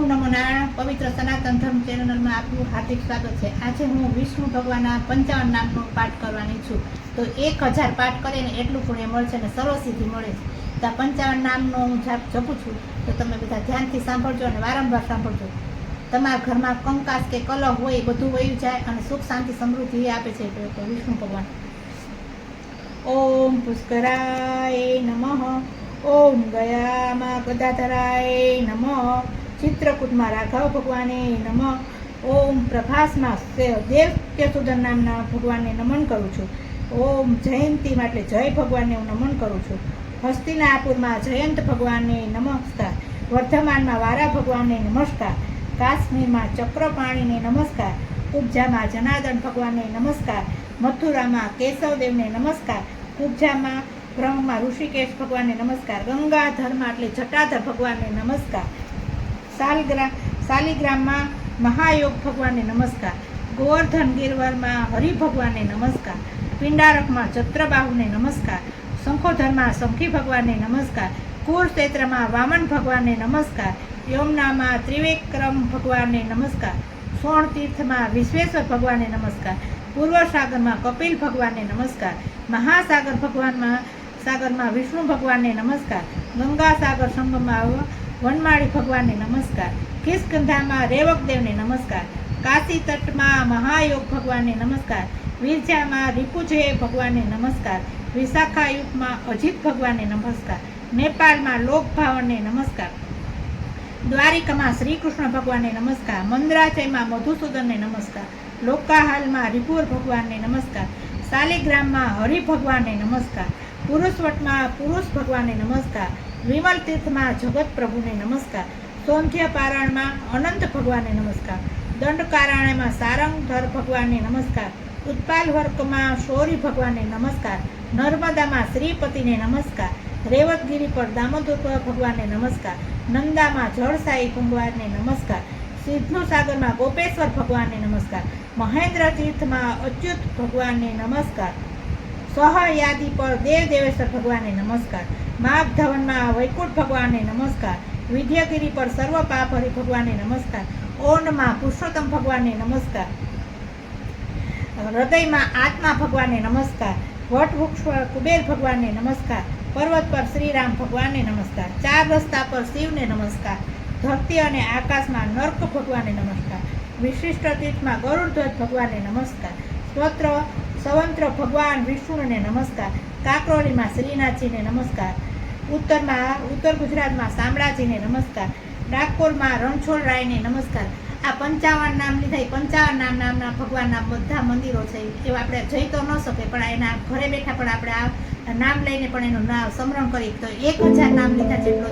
નમો નારાયણ પવિત્ર સનાતન ધર્મ ચેનલમાં આપનું હાર્દિક સ્વાગત છે। આજે હું વિષ્ણુ ભગવાનના 55 નામનો પાઠ કરવાની છું। તો 1000 પાઠ કરે ને એટલું પુણ્ય મળશે ને સર્વસિદ્ધિ મળે છે। તો આ 55 નામનો હું જપું છું, તો તમે બધા ધ્યાનથી સાંભળજો અને વારંવાર સાંભળજો। તમારા ઘરમાં કંકાસ કે કલહ હોય બધું વયું જાય અને સુખ શાંતિ સમૃદ્ધિ આપે છે તો વિષ્ણુ ભગવાન। ઓમ પુષ્કરાય નમઃ, ઓમ ગયામાં ગદાધરાય નમઃ, ચિત્રકૂટમાં રાઘવ ભગવાને નમઃ, ઓમ પ્રભાસમાં દેવ કેતુધર નામના ભગવાનને નમન કરું છું। ઓમ જયંતીમાં એટલે જય ભગવાનને હું નમન કરું છું। હસ્તિનાપુરમાં જયંત ભગવાનને નમસ્કાર, વર્ધમાનમાં વારા ભગવાનને નમસ્કાર, કાશ્મીરમાં ચક્રપાણીને નમસ્કાર, કુબ્જામાં જનાર્દન ભગવાનને નમસ્કાર, મથુરામાં કેશવદેવને નમસ્કાર, કુબ્જામાં બ્રહ્મમાં ઋષિકેશ ભગવાનને નમસ્કાર, ગંગાધરમાં એટલે જટાધર ભગવાનને નમસ્કાર, શાલિગ્રામમાં મહાયોગ ભગવાનને નમસ્કાર, ગોવર્ધન ગિરવરમાં હરિ ભગવાનને નમસ્કાર, પિંડારકમાં ચત્રબાહુને નમસ્કાર, શંખોધરમાં શંખી ભગવાનને નમસ્કાર, કુરુક્ષેત્રમાં વામન ભગવાનને નમસ્કાર, યમુનામાં ત્રિવિક્રમ ભગવાનને નમસ્કાર, સોણતીર્થમાં વિશ્વેશ્વર ભગવાનને નમસ્કાર, પૂર્વ સાગરમાં કપિલ ભગવાનને નમસ્કાર, મહાસાગર સાગરમાં વિષ્ણુ ભગવાનને નમસ્કાર, ગંગા સાગર સંગમમાં વનમાળી ભગવાનને નમસ્કાર, કિષ્કંધામાં રેવકદેવને નમસ્કાર, કાશી તટમાં મહાયોગ ભગવાનને નમસ્કાર, વિરજામાં રિપુજય ભગવાનને નમસ્કાર, વિશાખાયુગમાં અજીત ભગવાનને નમસ્કાર, નેપાળમાં લોકભાવનને નમસ્કાર, દ્વારિકામાં શ્રી કૃષ્ણ ભગવાનને નમસ્કાર, મંદરાચયમાં મધુસૂદનને નમસ્કાર, લોકાહાલમાં રિપુર ભગવાનને નમસ્કાર, શાલિગ્રામમાં હરિ ભગવાનને નમસ્કાર, પુરુષવટમાં પુરુષ ભગવાનને નમસ્કાર, વિમલ તીર્થમાં જગત પ્રભુને નમસ્કાર, સોંધ્ય પારાયણમાં અનંત ભગવાનને નમસ્કાર, દંડકારણ્યમાં સારંગધર ભગવાનને નમસ્કાર, ઉત્પાલ વર્કમાં શૌરી ભગવાનને નમસ્કાર, નર્મદામાં શ્રીપતિને નમસ્કાર, રેવતગીરી પર દામોદર ભગવાનને નમસ્કાર, નંદામાં જળસાઈ ભગવાનને નમસ્કાર, સિંધુ સાગરમાં ગોપેશ્વર ભગવાનને નમસ્કાર, મહેન્દ્ર તીર્થમાં અચ્યુત ભગવાનને નમસ્કાર, સહયાદી પર દેવેશ્વર ભગવાનને નમસ્કાર, માગધવનમાં વૈકુંઠ ભગવાનને નમસ્કાર, વિદ્યાગીરી પર સર્વ પાપહરી ભગવાનને નમસ્કાર, ઓંડમાં પુરુષોત્તમ ભગવાનને નમસ્કાર, હૃદયમાં આત્મા ભગવાનને નમસ્કાર, વટવૃક્ષ પર કુબેર ભગવાનને નમસ્કાર, પર્વત પર શ્રીરામ ભગવાનને નમસ્કાર, ચાર રસ્તા પર શિવને નમસ્કાર, ધરતી અને આકાશમાં નર્ક ભગવાનને નમસ્કાર, વિશિષ્ટ તીર્થમાં ગરુડધ્વજ ભગવાનને નમસ્કાર, સંવંત્ર ભગવાન વિષ્ણુને નમસ્કાર, કાકરોલીમાં શ્રીનાથજીને નમસ્કાર, ઉત્તર ગુજરાતમાં શામળાજીને નમસ્કાર, ડાકોરમાં રણછોડરાયને નમસ્કાર। આ 55 નામ લીધા, 55 નામના ભગવાનના બધા મંદિરો છે, એવા આપણે જઈ તો ન શકે, પણ એના ઘરે બેઠા પણ આપણે આ નામ લઈને પણ એનું સ્મરણ કરી તો 1000 નામ લીધા જેટલો